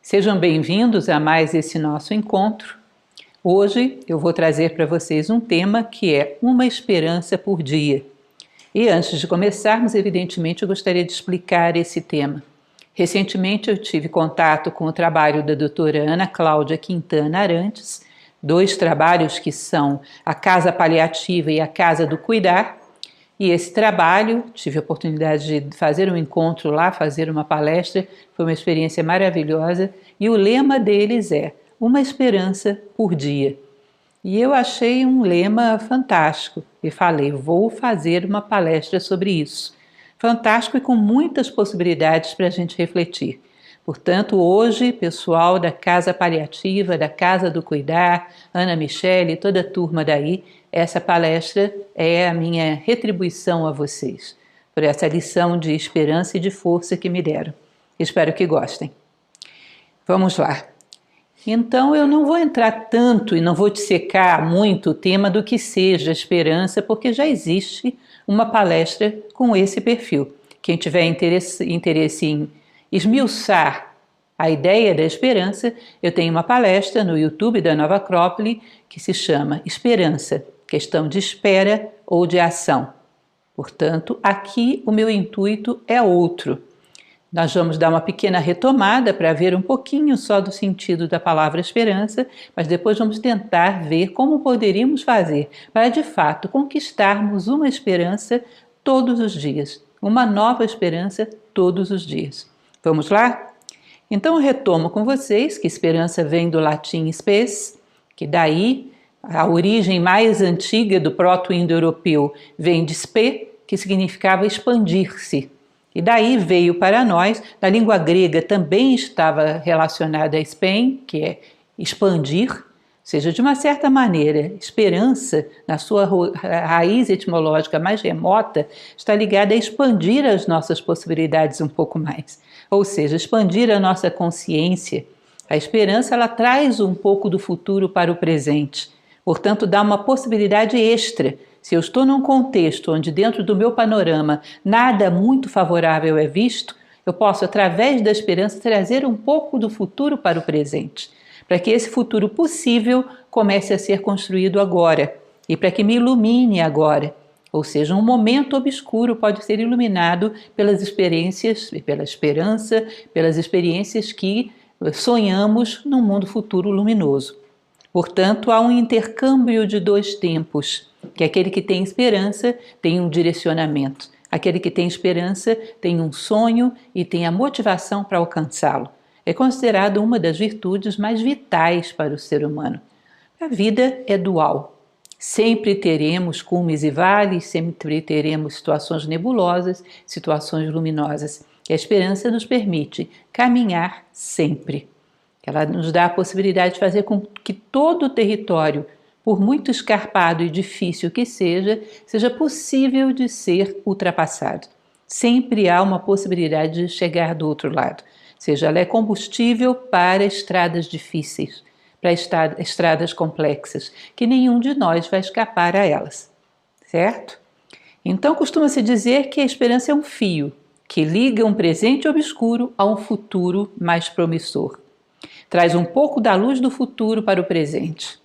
Sejam bem-vindos a mais esse nosso encontro. Hoje eu vou trazer para vocês um tema que é uma esperança por dia. E antes de começarmos, evidentemente, eu gostaria de explicar esse tema. Recentemente eu tive contato com o trabalho da doutora Ana Cláudia Quintana Arantes, dois trabalhos que são a Casa Paliativa e a Casa do Cuidar. E esse trabalho, tive a oportunidade de fazer um encontro lá, fazer uma palestra, foi uma experiência maravilhosa, e o lema deles é uma esperança por dia. E eu achei um lema fantástico e falei, vou fazer uma palestra sobre isso. Fantástico e com muitas possibilidades para a gente refletir. Portanto, hoje, pessoal da Casa Paliativa, da Casa do Cuidar, Ana Michele, toda a turma daí, essa palestra é a minha retribuição a vocês, por essa lição de esperança e de força que me deram. Espero que gostem. Vamos lá. Então, eu não vou entrar tanto e não vou dissecar muito o tema do que seja esperança, porque já existe uma palestra com esse perfil. Quem tiver interesse em esmiuçar a ideia da esperança, eu tenho uma palestra no YouTube da Nova Acrópole que se chama Esperança, questão de espera ou de ação. Portanto, aqui o meu intuito é outro. Nós vamos dar uma pequena retomada para ver um pouquinho só do sentido da palavra esperança, mas depois vamos tentar ver como poderíamos fazer para, de fato, conquistarmos uma esperança todos os dias, uma nova esperança todos os dias. Vamos lá? Então eu retomo com vocês que esperança vem do latim spes, que daí a origem mais antiga do proto-indo-europeu vem de spe, que significava expandir-se. E daí veio para nós, na língua grega também estava relacionada a spem, que é expandir, ou seja, de uma certa maneira, esperança, na sua raiz etimológica mais remota, está ligada a expandir as nossas possibilidades um pouco mais. Ou seja, expandir a nossa consciência. A esperança, ela traz um pouco do futuro para o presente. Portanto, dá uma possibilidade extra. Se eu estou num contexto onde dentro do meu panorama nada muito favorável é visto, eu posso, através da esperança, trazer um pouco do futuro para o presente, para que esse futuro possível comece a ser construído agora e para que me ilumine agora. Ou seja, um momento obscuro pode ser iluminado pelas experiências, pela esperança, pelas experiências que sonhamos num mundo futuro luminoso. Portanto, há um intercâmbio de dois tempos, que aquele que tem esperança tem um direcionamento, aquele que tem esperança tem um sonho e tem a motivação para alcançá-lo. É considerado uma das virtudes mais vitais para o ser humano. A vida é dual. Sempre teremos cumes e vales, sempre teremos situações nebulosas, situações luminosas. E a esperança nos permite caminhar sempre. Ela nos dá a possibilidade de fazer com que todo o território, por muito escarpado e difícil que seja possível de ser ultrapassado. Sempre há uma possibilidade de chegar do outro lado. Ou seja, ela é combustível para estradas difíceis, para estradas complexas, que nenhum de nós vai escapar a elas. Certo? Então, costuma-se dizer que a esperança é um fio que liga um presente obscuro a um futuro mais promissor. Traz um pouco da luz do futuro para o presente.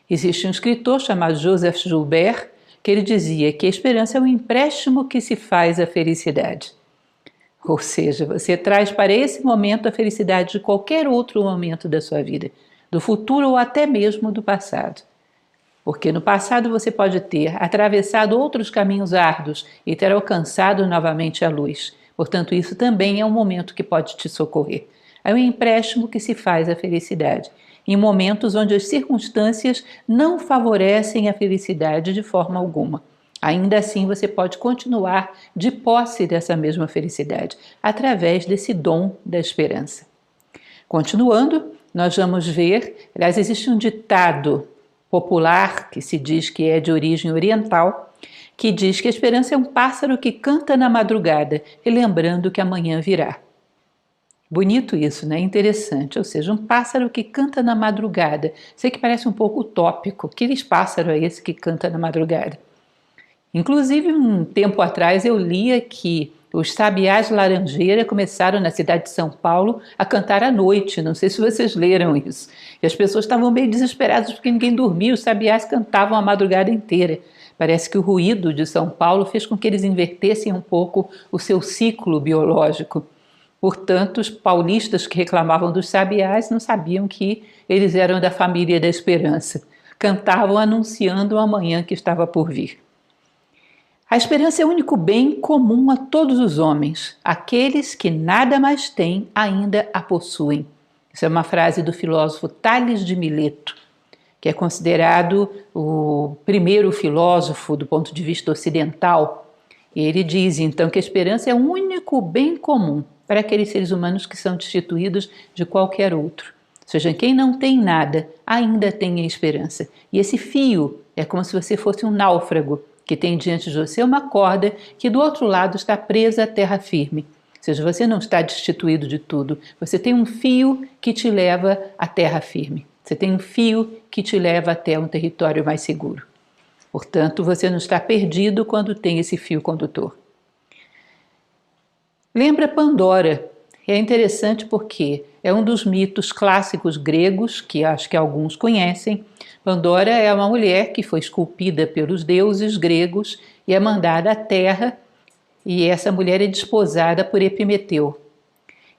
Existe um escritor chamado Joseph Joubert que ele dizia que a esperança é um empréstimo que se faz à felicidade. Ou seja, você traz para esse momento a felicidade de qualquer outro momento da sua vida, do futuro ou até mesmo do passado. Porque no passado você pode ter atravessado outros caminhos árduos e ter alcançado novamente a luz. Portanto, isso também é um momento que pode te socorrer. É um empréstimo que se faz à felicidade, em momentos onde as circunstâncias não favorecem a felicidade de forma alguma. Ainda assim, você pode continuar de posse dessa mesma felicidade, através desse dom da esperança. Continuando, nós vamos ver, aliás, existe um ditado popular, que se diz que é de origem oriental, que diz que a esperança é um pássaro que canta na madrugada, lembrando que amanhã virá. Bonito isso, né? Interessante. Ou seja, um pássaro que canta na madrugada. Sei que parece um pouco utópico. Que pássaro é esse que canta na madrugada? Inclusive, um tempo atrás eu lia que os sabiás laranjeira começaram na cidade de São Paulo a cantar à noite, não sei se vocês leram isso. E as pessoas estavam meio desesperadas porque ninguém dormia, os sabiás cantavam a madrugada inteira. Parece que o ruído de São Paulo fez com que eles invertessem um pouco o seu ciclo biológico. Portanto, os paulistas que reclamavam dos sabiás não sabiam que eles eram da família da esperança. Cantavam anunciando o amanhã que estava por vir. A esperança é o único bem comum a todos os homens. Aqueles que nada mais têm ainda a possuem. Isso é uma frase do filósofo Tales de Mileto, que é considerado o primeiro filósofo do ponto de vista ocidental. Ele diz, então, que a esperança é o único bem comum para aqueles seres humanos que são destituídos de qualquer outro. Ou seja, quem não tem nada ainda tem a esperança. E esse fio é como se você fosse um náufrago que tem diante de você uma corda que do outro lado está presa à terra firme. Ou seja, você não está destituído de tudo. Você tem um fio que te leva à terra firme. Você tem um fio que te leva até um território mais seguro. Portanto, você não está perdido quando tem esse fio condutor. Lembra Pandora. É interessante porque é um dos mitos clássicos gregos, que acho que alguns conhecem. Pandora é uma mulher que foi esculpida pelos deuses gregos e é mandada à terra, e essa mulher é desposada por Epimeteu.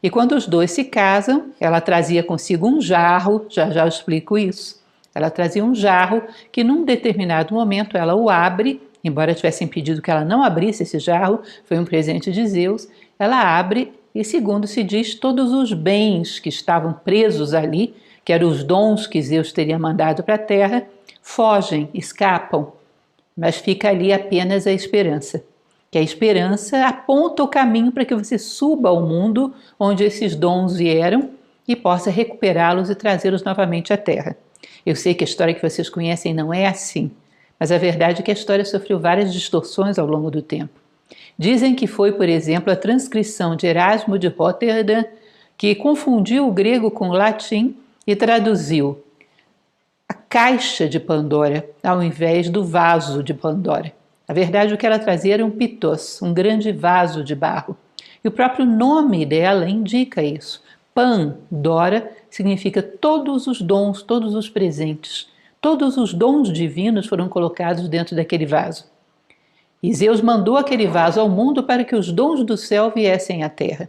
E quando os dois se casam, ela trazia consigo um jarro, já eu explico isso. Ela trazia um jarro que num determinado momento ela o abre, embora tivessem pedido que ela não abrisse esse jarro, foi um presente de Zeus, ela abre e, segundo se diz, todos os bens que estavam presos ali, que eram os dons que Zeus teria mandado para a terra, fogem, escapam, mas fica ali apenas a esperança. Que a esperança aponta o caminho para que você suba ao mundo onde esses dons vieram e possa recuperá-los e trazê-los novamente à terra. Eu sei que a história que vocês conhecem não é assim, mas a verdade é que a história sofreu várias distorções ao longo do tempo. Dizem que foi, por exemplo, a transcrição de Erasmo de Roterdã que confundiu o grego com o latim e traduziu a caixa de Pandora ao invés do vaso de Pandora. Na verdade, o que ela trazia era um pitos, um grande vaso de barro. E o próprio nome dela indica isso. Pandora significa todos os dons, todos os presentes. Todos os dons divinos foram colocados dentro daquele vaso. E Zeus mandou aquele vaso ao mundo para que os dons do céu viessem à terra.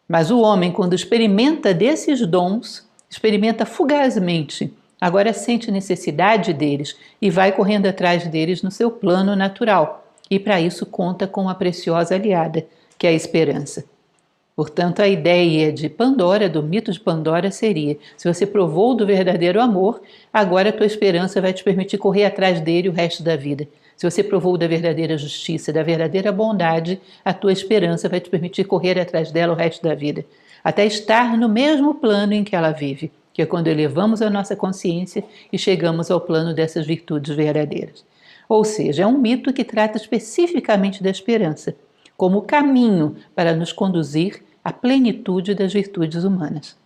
Mas o homem, quando experimenta desses dons, experimenta fugazmente, agora sente necessidade deles e vai correndo atrás deles no seu plano natural. E para isso conta com uma preciosa aliada, que é a esperança. Portanto, a ideia de Pandora, do mito de Pandora, seria: se você provou do verdadeiro amor, agora a tua esperança vai te permitir correr atrás dele o resto da vida. Se você provou da verdadeira justiça, da verdadeira bondade, a tua esperança vai te permitir correr atrás dela o resto da vida, até estar no mesmo plano em que ela vive, que é quando elevamos a nossa consciência e chegamos ao plano dessas virtudes verdadeiras. Ou seja, é um mito que trata especificamente da esperança, como caminho para nos conduzir à plenitude das virtudes humanas.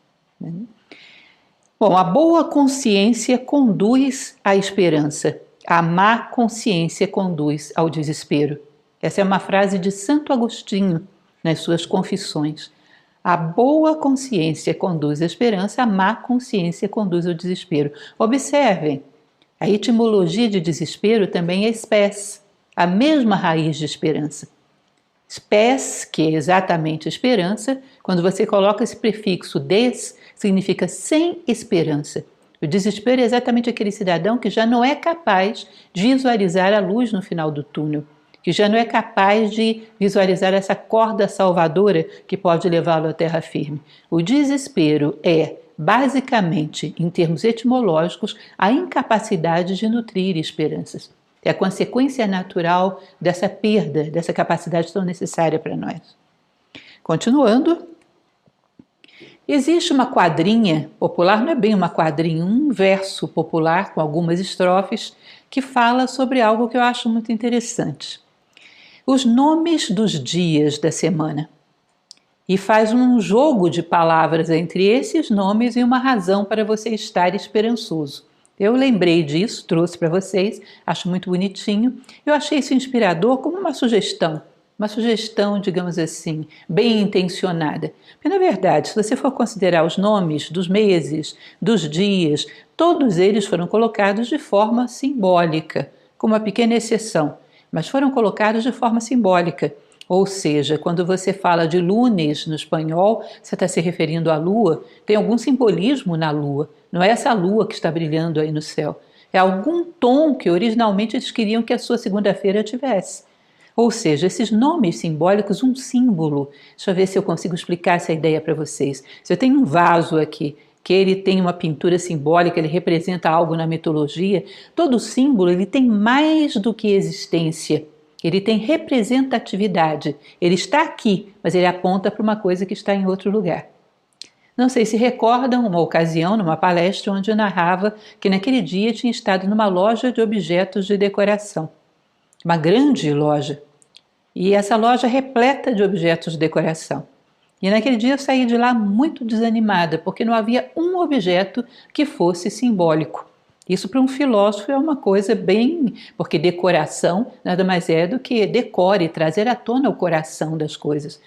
Bom, a boa consciência conduz à esperança. A má consciência conduz ao desespero. Essa é uma frase de Santo Agostinho nas suas Confissões. A boa consciência conduz à esperança, a má consciência conduz ao desespero. Observem, a etimologia de desespero também é spes, a mesma raiz de esperança. Spes, que é exatamente esperança, quando você coloca esse prefixo des, significa sem esperança. O desespero é exatamente aquele cidadão que já não é capaz de visualizar a luz no final do túnel, que já não é capaz de visualizar essa corda salvadora que pode levá-lo à terra firme. O desespero é, basicamente, em termos etimológicos, a incapacidade de nutrir esperanças. É a consequência natural dessa perda, dessa capacidade tão necessária para nós. Continuando, existe uma quadrinha popular, não é bem uma quadrinha, um verso popular com algumas estrofes que fala sobre algo que eu acho muito interessante. Os nomes dos dias da semana. E faz um jogo de palavras entre esses nomes e uma razão para você estar esperançoso. Eu lembrei disso, trouxe para vocês, acho muito bonitinho. Eu achei isso inspirador como uma sugestão uma sugestão, digamos assim, bem intencionada. Porque, na verdade, se você for considerar os nomes dos meses, dos dias, todos eles foram colocados de forma simbólica, com uma pequena exceção, mas foram colocados de forma simbólica. Ou seja, quando você fala de lunes no espanhol, você está se referindo à lua, tem algum simbolismo na lua. Não é essa lua que está brilhando aí no céu. É algum tom que originalmente eles queriam que a sua segunda-feira tivesse. Ou seja, esses nomes simbólicos, um símbolo. Deixa eu ver se eu consigo explicar essa ideia para vocês. Se eu tenho um vaso aqui, que ele tem uma pintura simbólica, ele representa algo na mitologia, todo símbolo ele tem mais do que existência. Ele tem representatividade. Ele está aqui, mas ele aponta para uma coisa que está em outro lugar. Não sei se recordam uma ocasião, numa palestra, onde eu narrava que naquele dia tinha estado numa loja de objetos de decoração. Uma grande loja. E essa loja repleta de objetos de decoração. E naquele dia eu saí de lá muito desanimada, porque não havia um objeto que fosse simbólico. Isso para um filósofo é uma coisa bem... porque decoração nada mais é do que decore, trazer à tona o coração das coisas.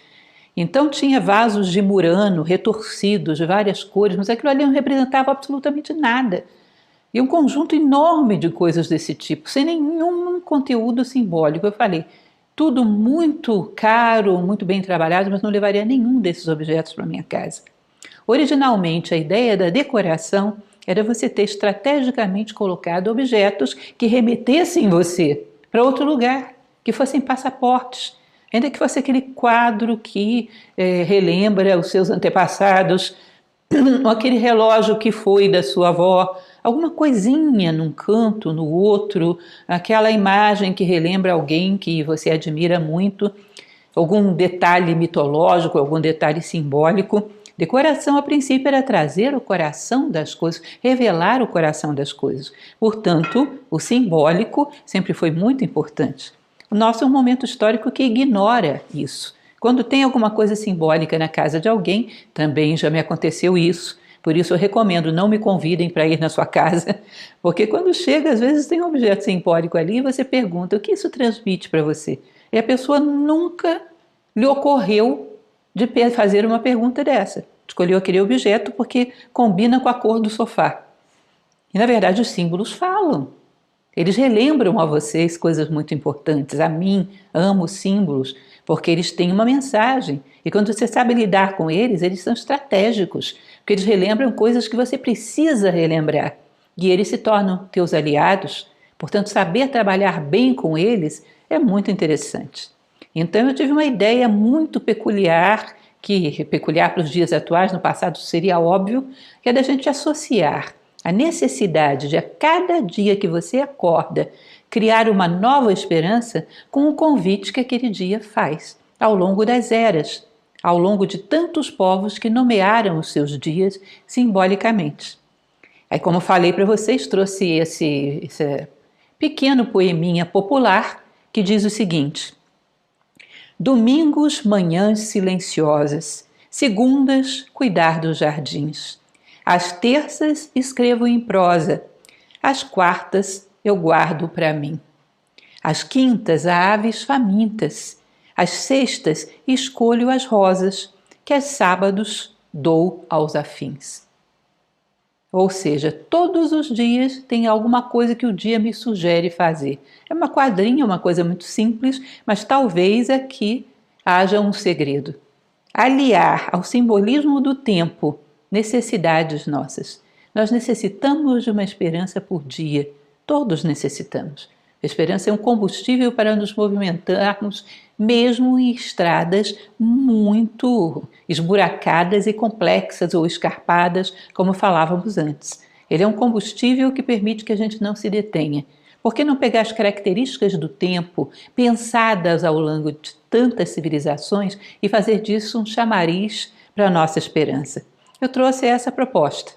Então tinha vasos de Murano, retorcidos, de várias cores, mas aquilo ali não representava absolutamente nada. E um conjunto enorme de coisas desse tipo, sem nenhum conteúdo simbólico. Eu falei, tudo muito caro, muito bem trabalhado, mas não levaria nenhum desses objetos para minha casa. Originalmente, a ideia da decoração era você ter estrategicamente colocado objetos que remetessem você para outro lugar, que fossem passaportes, ainda que fosse aquele quadro que relembra os seus antepassados, aquele relógio que foi da sua avó, alguma coisinha num canto, no outro, aquela imagem que relembra alguém que você admira muito, algum detalhe mitológico, algum detalhe simbólico. Decoração, a princípio, era trazer o coração das coisas, revelar o coração das coisas. Portanto, o simbólico sempre foi muito importante. O nosso é um momento histórico que ignora isso. Quando tem alguma coisa simbólica na casa de alguém, também já me aconteceu isso. Por isso eu recomendo, não me convidem para ir na sua casa, porque quando chega, às vezes tem um objeto simbólico ali e você pergunta o que isso transmite para você. E a pessoa nunca lhe ocorreu de fazer uma pergunta dessa. Escolheu aquele objeto porque combina com a cor do sofá. E na verdade os símbolos falam. Eles relembram a vocês coisas muito importantes. A mim, amo símbolos, porque eles têm uma mensagem. E quando você sabe lidar com eles, eles são estratégicos, porque eles relembram coisas que você precisa relembrar. E eles se tornam teus aliados. Portanto, saber trabalhar bem com eles é muito interessante. Então, eu tive uma ideia muito peculiar, que peculiar para os dias atuais, no passado seria óbvio, que é da gente associar a necessidade de a cada dia que você acorda criar uma nova esperança com o convite que aquele dia faz ao longo das eras, ao longo de tantos povos que nomearam os seus dias simbolicamente. Aí, como falei para vocês, trouxe esse pequeno poeminha popular que diz o seguinte: domingos, manhãs silenciosas, segundas, cuidar dos jardins. Às terças escrevo em prosa, às quartas eu guardo para mim. Às quintas há aves famintas, às sextas escolho as rosas, que aos sábados dou aos afins. Ou seja, todos os dias tem alguma coisa que o dia me sugere fazer. É uma quadrinha, uma coisa muito simples, mas talvez aqui haja um segredo. Aliar ao simbolismo do tempo necessidades nossas. Nós necessitamos de uma esperança por dia. Todos necessitamos. A esperança é um combustível para nos movimentarmos, mesmo em estradas muito esburacadas e complexas ou escarpadas, como falávamos antes. Ele é um combustível que permite que a gente não se detenha. Por que não pegar as características do tempo, pensadas ao longo de tantas civilizações, e fazer disso um chamariz para a nossa esperança? Eu trouxe essa proposta,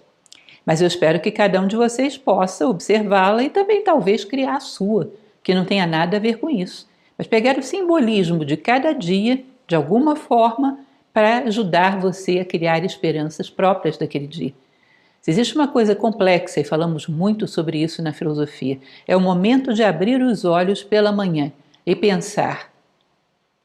mas eu espero que cada um de vocês possa observá-la e também talvez criar a sua, que não tenha nada a ver com isso. Mas pegar o simbolismo de cada dia, de alguma forma, para ajudar você a criar esperanças próprias daquele dia. Se existe uma coisa complexa, e falamos muito sobre isso na filosofia, é o momento de abrir os olhos pela manhã e pensar: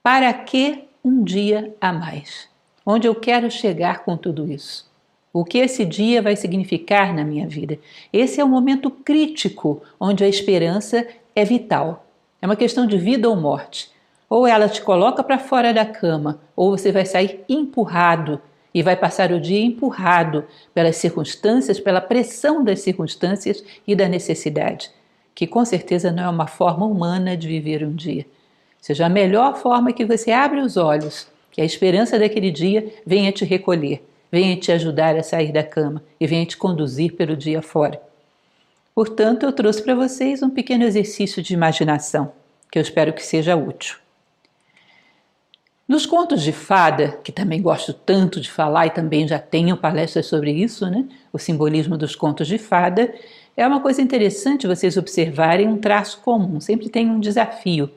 Para que um dia a mais? Onde eu quero chegar com tudo isso? O que esse dia vai significar na minha vida? Esse é o momento crítico onde a esperança é vital. É uma questão de vida ou morte. Ou ela te coloca para fora da cama, ou você vai sair empurrado e vai passar o dia empurrado pelas circunstâncias, pela pressão das circunstâncias e da necessidade, que com certeza não é uma forma humana de viver um dia. Seja a melhor forma que você abre os olhos, que a esperança daquele dia venha te recolher, venha te ajudar a sair da cama e venha te conduzir pelo dia fora. Portanto, eu trouxe para vocês um pequeno exercício de imaginação, que eu espero que seja útil. Nos contos de fada, que também gosto tanto de falar e também já tenho palestras sobre isso, né? O simbolismo dos contos de fada, é uma coisa interessante vocês observarem um traço comum, sempre tem um desafio.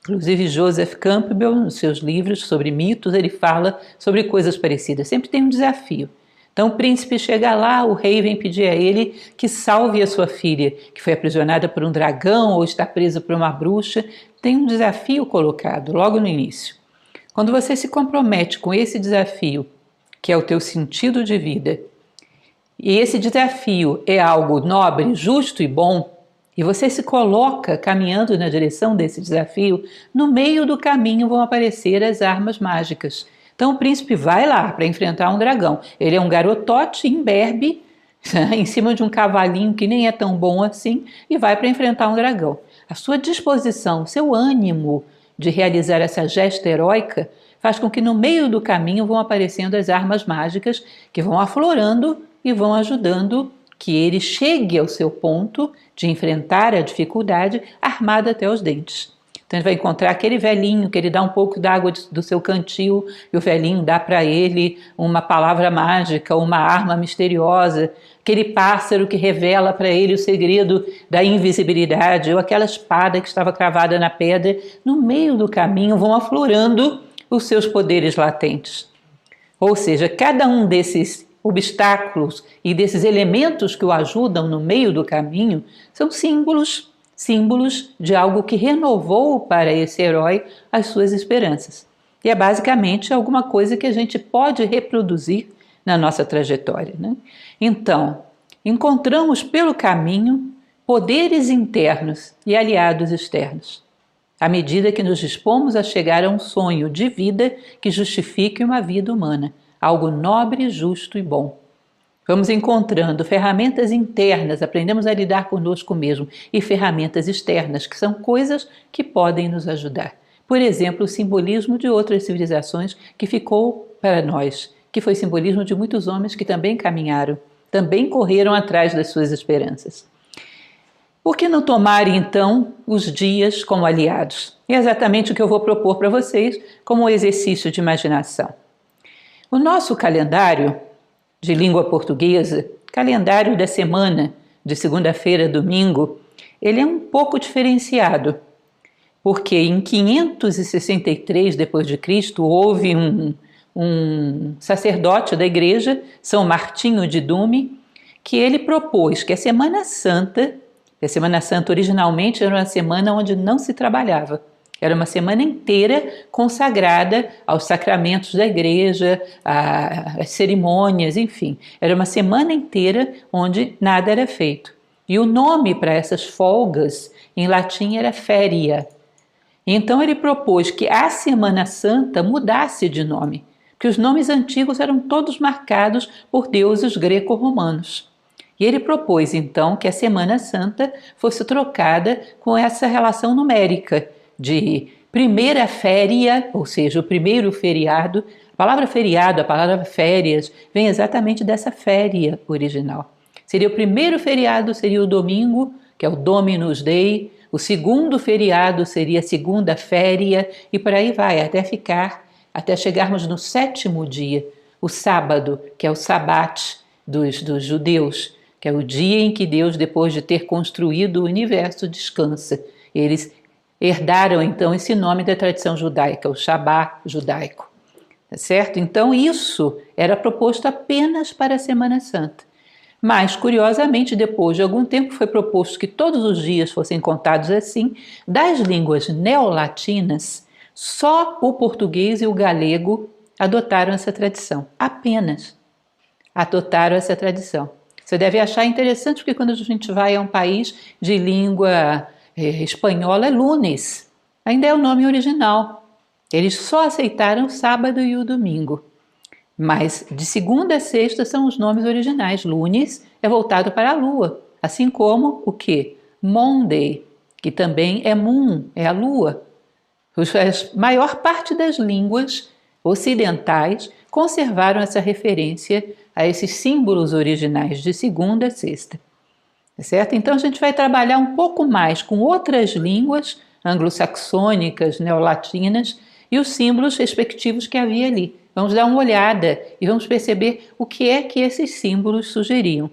Inclusive Joseph Campbell, nos seus livros sobre mitos, ele fala sobre coisas parecidas, sempre tem um desafio. Então o príncipe chega lá, o rei vem pedir a ele que salve a sua filha, que foi aprisionada por um dragão ou está presa por uma bruxa. Tem um desafio colocado logo no início. Quando você se compromete com esse desafio, que é o teu sentido de vida, e esse desafio é algo nobre, justo e bom, e você se coloca caminhando na direção desse desafio, no meio do caminho vão aparecer as armas mágicas. Então o príncipe vai lá para enfrentar um dragão. Ele é um garotote imberbe, em cima de um cavalinho que nem é tão bom assim, e vai para enfrentar um dragão. A sua disposição, o seu ânimo de realizar essa gesta heróica faz com que no meio do caminho vão aparecendo as armas mágicas que vão aflorando e vão ajudando que ele chegue ao seu ponto de enfrentar a dificuldade armado até os dentes. Então ele vai encontrar aquele velhinho que ele dá um pouco d'água do seu cantil e o velhinho dá para ele uma palavra mágica, uma arma misteriosa, aquele pássaro que revela para ele o segredo da invisibilidade ou aquela espada que estava cravada na pedra. No meio do caminho vão aflorando os seus poderes latentes. Ou seja, cada um desses obstáculos e desses elementos que o ajudam no meio do caminho são símbolos de algo que renovou para esse herói as suas esperanças. E é basicamente alguma coisa que a gente pode reproduzir na nossa trajetória, né? Então, encontramos pelo caminho poderes internos e aliados externos, à medida que nos dispomos a chegar a um sonho de vida que justifique uma vida humana, algo nobre, justo e bom. Vamos encontrando ferramentas internas, aprendemos a lidar conosco mesmo, e ferramentas externas, que são coisas que podem nos ajudar. Por exemplo, o simbolismo de outras civilizações que ficou para nós, que foi simbolismo de muitos homens que também caminharam, também correram atrás das suas esperanças. Por que não tomar, então, os dias como aliados? É exatamente o que eu vou propor para vocês como um exercício de imaginação. O nosso calendário de língua portuguesa, calendário da semana, de segunda-feira a domingo, ele é um pouco diferenciado, porque em 563 d.C. houve um sacerdote da igreja, São Martinho de Dume, que ele propôs que a Semana Santa originalmente era uma semana onde não se trabalhava. Era uma semana inteira consagrada aos sacramentos da igreja, às cerimônias, enfim. Era uma semana inteira onde nada era feito. E o nome para essas folgas em latim era féria. Então ele propôs que a Semana Santa mudasse de nome, porque os nomes antigos eram todos marcados por deuses greco-romanos. E ele propôs então que a Semana Santa fosse trocada com essa relação numérica de primeira féria, ou seja, o primeiro feriado. A palavra feriado, a palavra férias, vem exatamente dessa féria original. Seria o primeiro feriado, seria o domingo, que é o Dominus Dei. O segundo feriado seria a segunda féria, e por aí vai, até chegarmos no sétimo dia, o sábado, que é o Sabat dos judeus, que é o dia em que Deus, depois de ter construído o universo, descansa. Eles herdaram então esse nome da tradição judaica, o Shabá judaico, tá certo? Então isso era proposto apenas para a Semana Santa. Mas, curiosamente, depois de algum tempo foi proposto que todos os dias fossem contados assim. Das línguas neolatinas Só o português e o galego adotaram essa tradição, apenas adotaram essa tradição. Você deve achar interessante porque quando a gente vai a um país de língua espanhola é lunes, ainda é o nome original. Eles só aceitaram o sábado e o domingo. Mas de segunda a sexta são os nomes originais. Lunes é voltado para a lua, assim como o que? Monday, que também é moon, é a lua. A maior parte das línguas ocidentais conservaram essa referência a esses símbolos originais de segunda a sexta. Certo? Então a gente vai trabalhar um pouco mais com outras línguas anglo-saxônicas, neolatinas e os símbolos respectivos que havia ali. Vamos dar uma olhada e vamos perceber o que é que esses símbolos sugeriam.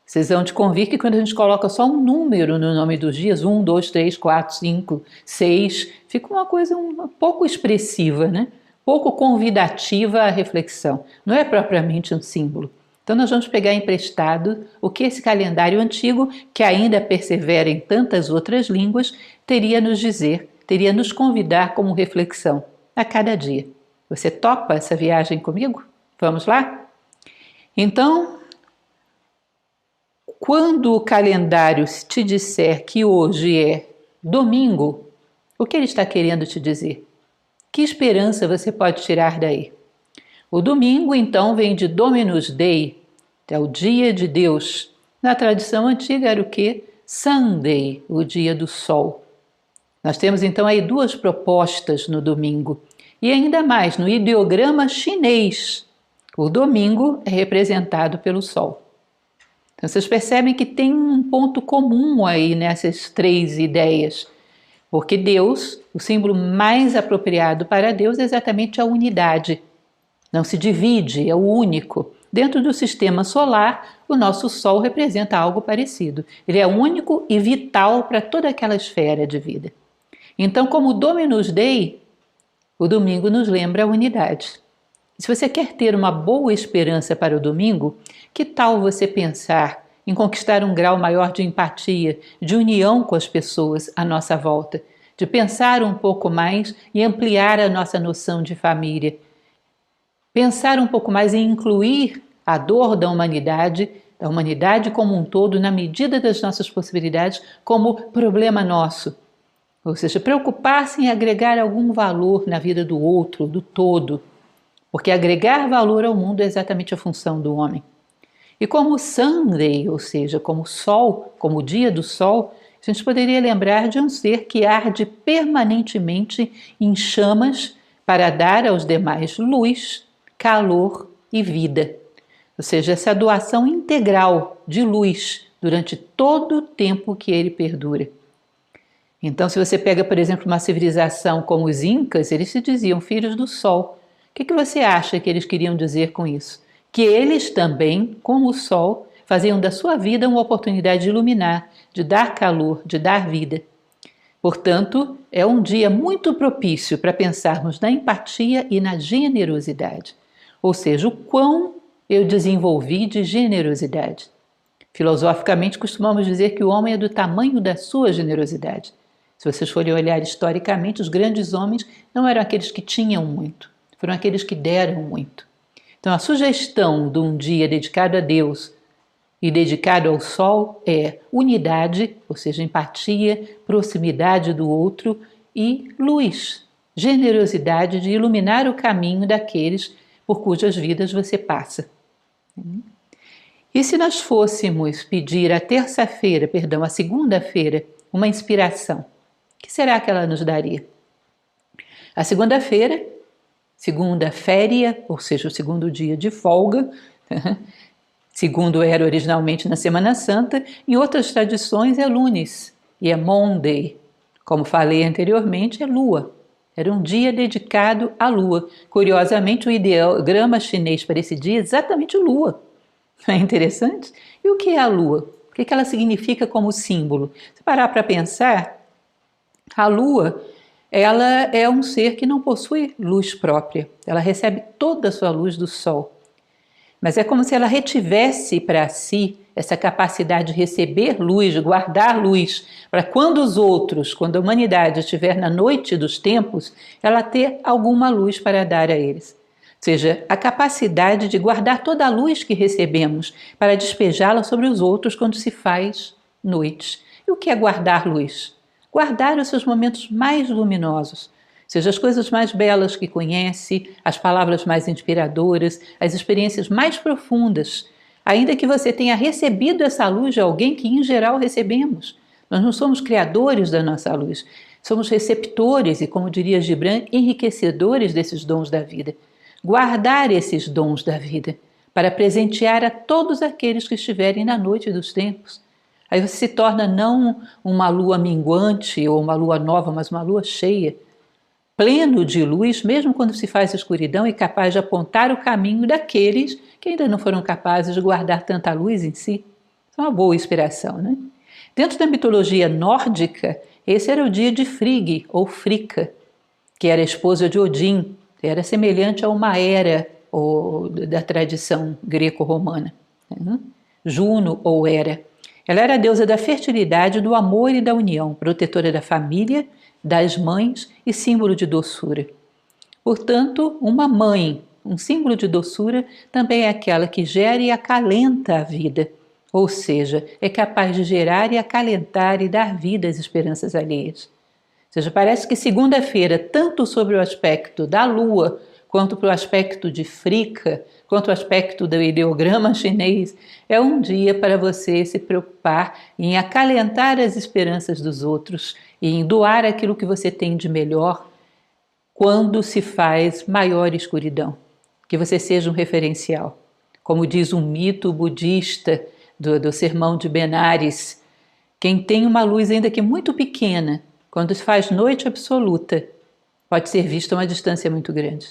Vocês vão te convir que quando a gente coloca só um número no nome dos dias, 1, 2, 3, 4, 5, 6, fica uma coisa um pouco expressiva, né? Pouco convidativa à reflexão. Não é propriamente um símbolo. Então nós vamos pegar emprestado o que esse calendário antigo, que ainda persevera em tantas outras línguas, teria a nos dizer, teria a nos convidar como reflexão a cada dia. Você topa essa viagem comigo? Vamos lá? Então, quando o calendário te disser que hoje é domingo, o que ele está querendo te dizer? Que esperança você pode tirar daí? O domingo, então, vem de Dominus Dei, é o dia de Deus. Na tradição antiga era o quê? Sunday, o dia do sol. Nós temos, então, aí duas propostas no domingo. E ainda mais, no ideograma chinês, o domingo é representado pelo sol. Então, vocês percebem que tem um ponto comum aí nessas três ideias. Porque Deus, o símbolo mais apropriado para Deus é exatamente a unidade. Não se divide, é o único. Dentro do sistema solar, o nosso Sol representa algo parecido. Ele é único e vital para toda aquela esfera de vida. Então, como Dominus Dei, o domingo nos lembra a unidade. Se você quer ter uma boa esperança para o domingo, que tal você pensar em conquistar um grau maior de empatia, de união com as pessoas à nossa volta, de pensar um pouco mais e ampliar a nossa noção de família, pensar um pouco mais em incluir a dor da humanidade como um todo, na medida das nossas possibilidades, como problema nosso. Ou seja, preocupar-se em agregar algum valor na vida do outro, do todo, porque agregar valor ao mundo é exatamente a função do homem. E como Sunday, ou seja, como sol, como o dia do sol, a gente poderia lembrar de um ser que arde permanentemente em chamas para dar aos demais luz, calor e vida. Ou seja, essa doação integral de luz durante todo o tempo que ele perdura. Então, se você pega, por exemplo, uma civilização como os Incas, eles se diziam filhos do sol. O que você acha que eles queriam dizer com isso? Que eles também, como o sol, faziam da sua vida uma oportunidade de iluminar, de dar calor, de dar vida. Portanto, é um dia muito propício para pensarmos na empatia e na generosidade. Ou seja, o quão eu desenvolvi de generosidade. Filosoficamente, costumamos dizer que o homem é do tamanho da sua generosidade. Se vocês forem olhar historicamente, os grandes homens não eram aqueles que tinham muito, foram aqueles que deram muito. Então, a sugestão de um dia dedicado a Deus e dedicado ao sol é unidade, ou seja, empatia, proximidade do outro e luz, generosidade de iluminar o caminho daqueles por cujas vidas você passa. E se nós fôssemos pedir a segunda-feira, uma inspiração, o que será que ela nos daria? A segunda-feira, segunda féria, ou seja, o segundo dia de folga, segundo era originalmente na Semana Santa, em outras tradições é lunes e é Monday. Como falei anteriormente, é lua. Era um dia dedicado à lua. Curiosamente, o ideograma chinês para esse dia é exatamente lua. Não é interessante? E o que é a lua? O que ela significa como símbolo? Se parar para pensar, a lua, ela é um ser que não possui luz própria. Ela recebe toda a sua luz do sol. mas é como se ela retivesse para si essa capacidade de receber luz, de guardar luz, para quando os outros, quando a humanidade estiver na noite dos tempos, ela ter alguma luz para dar a eles. Ou seja, a capacidade de guardar toda a luz que recebemos para despejá-la sobre os outros quando se faz noite. E o que é guardar luz? Guardar os seus momentos mais luminosos, seja as coisas mais belas que conhece, as palavras mais inspiradoras, as experiências mais profundas, ainda que você tenha recebido essa luz de alguém que em geral recebemos. Nós não somos criadores da nossa luz, somos receptores e, como diria Gibran, enriquecedores desses dons da vida. Guardar esses dons da vida para presentear a todos aqueles que estiverem na noite dos tempos. Aí você se torna não uma lua minguante ou uma lua nova, mas uma lua cheia, pleno de luz, mesmo quando se faz escuridão, e capaz de apontar o caminho daqueles que ainda não foram capazes de guardar tanta luz em si. É uma boa inspiração, né? Dentro da mitologia nórdica, esse era o dia de Frigg, ou Fricka, que era a esposa de Odin, era semelhante a uma Hera da tradição greco-romana. Juno ou Hera. Ela era a deusa da fertilidade, do amor e da união, protetora da família, das mães e símbolo de doçura. Portanto, uma mãe, um símbolo de doçura, também é aquela que gera e acalenta a vida, ou seja, é capaz de gerar e acalentar e dar vida às esperanças alheias. Ou seja, parece que segunda-feira, tanto sobre o aspecto da lua, quanto para o aspecto de Fricka, quanto o aspecto do ideograma chinês, é um dia para você se preocupar em acalentar as esperanças dos outros e em doar aquilo que você tem de melhor quando se faz maior escuridão. Que você seja um referencial. Como diz um mito budista do Sermão de Benares, quem tem uma luz ainda que muito pequena, quando se faz noite absoluta, pode ser visto a uma distância muito grande.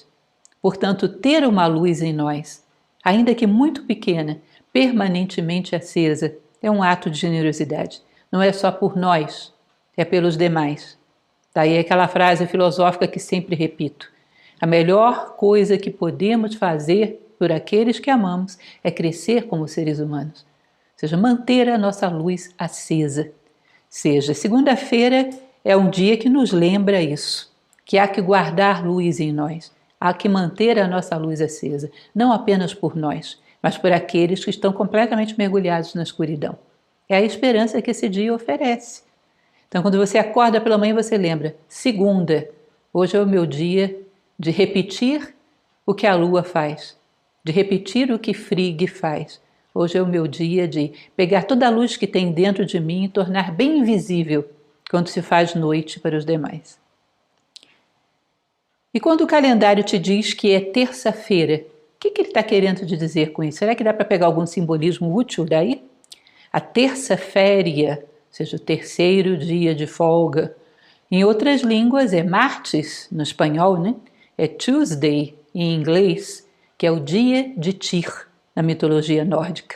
Portanto, ter uma luz em nós, ainda que muito pequena, permanentemente acesa, é um ato de generosidade. Não é só por nós, é pelos demais. Daí aquela frase filosófica que sempre repito. A melhor coisa que podemos fazer por aqueles que amamos é crescer como seres humanos. Ou seja, manter a nossa luz acesa. Seja, segunda-feira é um dia que nos lembra isso, que há que guardar luz em nós. Há que manter a nossa luz acesa, não apenas por nós, mas por aqueles que estão completamente mergulhados na escuridão. É a esperança que esse dia oferece. Então, quando você acorda pela manhã, você lembra, segunda, hoje é o meu dia de repetir o que a lua faz, de repetir o que Frigg faz. Hoje é o meu dia de pegar toda a luz que tem dentro de mim e tornar bem invisível quando se faz noite para os demais. E quando o calendário te diz que é terça-feira, o que ele está querendo te dizer com isso? Será que dá para pegar algum simbolismo útil daí? A terça-féria, ou seja, o terceiro dia de folga. Em outras línguas é martes, no espanhol, né? É Tuesday, em inglês, que é o dia de Tyr, na mitologia nórdica.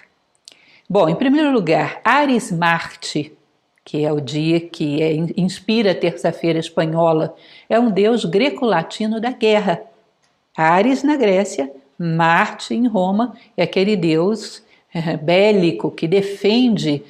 Bom, em primeiro lugar, Ares Marte, que é o dia que inspira a terça-feira espanhola, é um deus greco-latino da guerra. Ares na Grécia, Marte em Roma, é aquele deus bélico que defende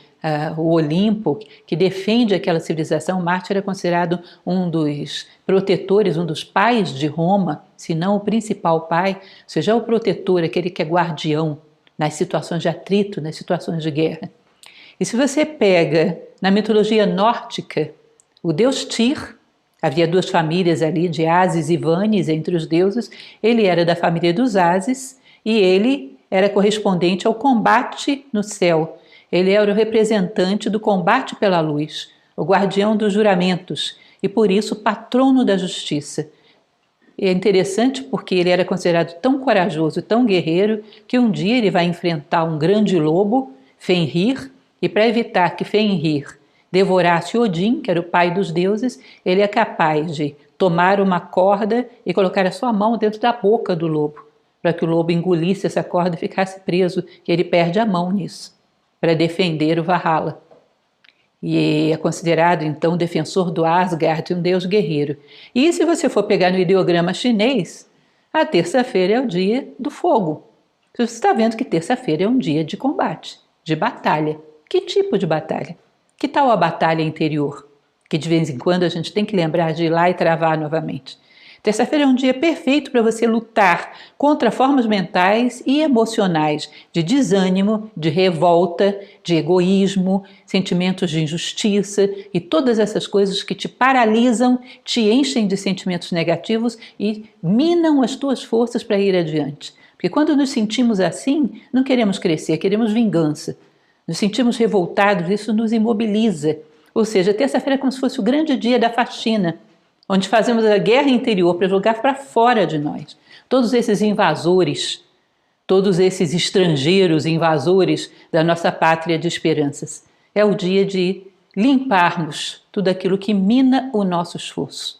o Olimpo, que defende aquela civilização. Marte era considerado um dos protetores, um dos pais de Roma, se não o principal pai, ou seja, o protetor, aquele que é guardião nas situações de atrito, nas situações de guerra. E se você pega na mitologia nórdica o deus Tyr, havia duas famílias ali de Ases e Vanes entre os deuses, ele era da família dos Ases e ele era correspondente ao combate no céu. Ele era o representante do combate pela luz, o guardião dos juramentos e por isso patrono da justiça. É interessante porque ele era considerado tão corajoso, tão guerreiro, que um dia ele vai enfrentar um grande lobo, Fenrir, e para evitar que Fenrir devorasse Odin, que era o pai dos deuses, ele é capaz de tomar uma corda e colocar a sua mão dentro da boca do lobo, para que o lobo engolisse essa corda e ficasse preso, e ele perde a mão nisso, para defender o Valhalla. E é considerado, então, defensor do Asgard, um deus guerreiro. E se você for pegar no ideograma chinês, a terça-feira é o dia do fogo. Você está vendo que terça-feira é um dia de combate, de batalha. Que tipo de batalha? Que tal a batalha interior? Que de vez em quando a gente tem que lembrar de ir lá e travar novamente. Terça-feira é um dia perfeito para você lutar contra formas mentais e emocionais de desânimo, de revolta, de egoísmo, sentimentos de injustiça e todas essas coisas que te paralisam, te enchem de sentimentos negativos e minam as tuas forças para ir adiante. Porque quando nos sentimos assim, não queremos crescer, queremos vingança. Nos sentimos revoltados, isso nos imobiliza. Ou seja, terça-feira é como se fosse o grande dia da faxina, onde fazemos a guerra interior para jogar para fora de nós. Todos esses invasores, todos esses estrangeiros invasores da nossa pátria de esperanças. É o dia de limparmos tudo aquilo que mina o nosso esforço,